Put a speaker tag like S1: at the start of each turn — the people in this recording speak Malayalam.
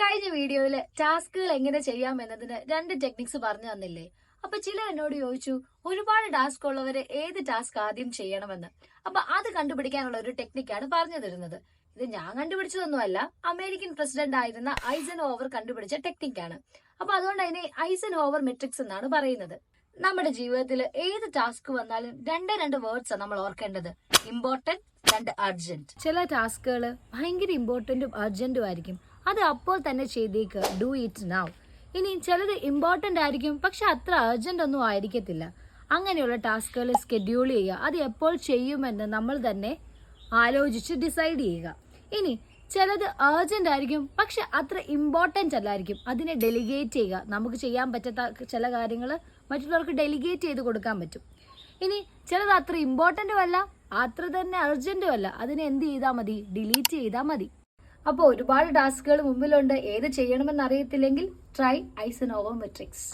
S1: കഴിഞ്ഞ വീഡിയോയില് ടാസ്കുകൾ എങ്ങനെ ചെയ്യാം എന്നതിന് 2 ടെക്നിക്സ് പറഞ്ഞു തന്നില്ലേ? അപ്പൊ ചിലർ എന്നോട് ചോദിച്ചു, ഒരുപാട് ടാസ്ക് ഉള്ളവര് ഏത് ടാസ്ക് ആദ്യം ചെയ്യണമെന്ന്. അപ്പൊ അത് കണ്ടുപിടിക്കാനുള്ള ഒരു ടെക്നിക്കാണ് പറഞ്ഞു തരുന്നത്. ഇത് ഞാൻ കണ്ടുപിടിച്ചതൊന്നുമല്ല, അമേരിക്കൻ പ്രസിഡന്റ് ആയിരുന്ന ഐസൻഹോവർ കണ്ടുപിടിച്ച ടെക്നിക്കാണ്. അപ്പൊ അതുകൊണ്ട് അതിനെ ഐസൻഹോവർ മെട്രിക്സ് എന്നാണ് പറയുന്നത്. നമ്മുടെ ജീവിതത്തിൽ ഏത് ടാസ്ക് വന്നാലും രണ്ട് വേർഡ്സ് നമ്മൾ ഓർക്കേണ്ടത്: ഇമ്പോർട്ടന്റ്, അർജന്റ്. ചില ടാസ്കുകൾ ഭയങ്കര ഇമ്പോർട്ടന്റും അർജന്റും ആയിരിക്കും. അത് അപ്പോൾ തന്നെ ചെയ്തേക്ക്, ഡു ഇറ്റ് നൗ. ഇനി ചിലത് ഇമ്പോർട്ടന്റ് ആയിരിക്കും, പക്ഷെ അത്ര അർജന്റ് ഒന്നും ആയിരിക്കത്തില്ല. അങ്ങനെയുള്ള ടാസ്കുകൾ സ്കെഡ്യൂൾ ചെയ്യുക. അത് എപ്പോൾ ചെയ്യുമെന്ന് നമ്മൾ തന്നെ ആലോചിച്ച് ഡിസൈഡ് ചെയ്യുക. ഇനി ചിലത് അർജന്റ് ആയിരിക്കും, പക്ഷെ അത്ര ഇമ്പോർട്ടന്റ് അല്ലായിരിക്കും. അതിനെ ഡെലിഗേറ്റ് ചെയ്യുക. നമുക്ക് ചെയ്യാൻ പറ്റാത്ത ചില കാര്യങ്ങൾ മറ്റുള്ളവർക്ക് ഡെലിഗേറ്റ് ചെയ്ത് കൊടുക്കാൻ പറ്റും. ഇനി ചിലത് അത്ര ഇമ്പോർട്ടന്റും അല്ല, അത്ര തന്നെ അർജന്റും അല്ല. അതിനെ എന്ത് ചെയ്താൽ മതി? ഡിലീറ്റ് ചെയ്താൽ മതി. അപ്പോൾ ഒരുപാട് ടാസ്കുകൾ മുമ്പിലുണ്ട്. ഏത് ചെയ്യണമെന്ന് അറിയത്തില്ലെങ്കിൽ ട്രൈ ഐസൻഹോവർ മെട്രിക്സ്.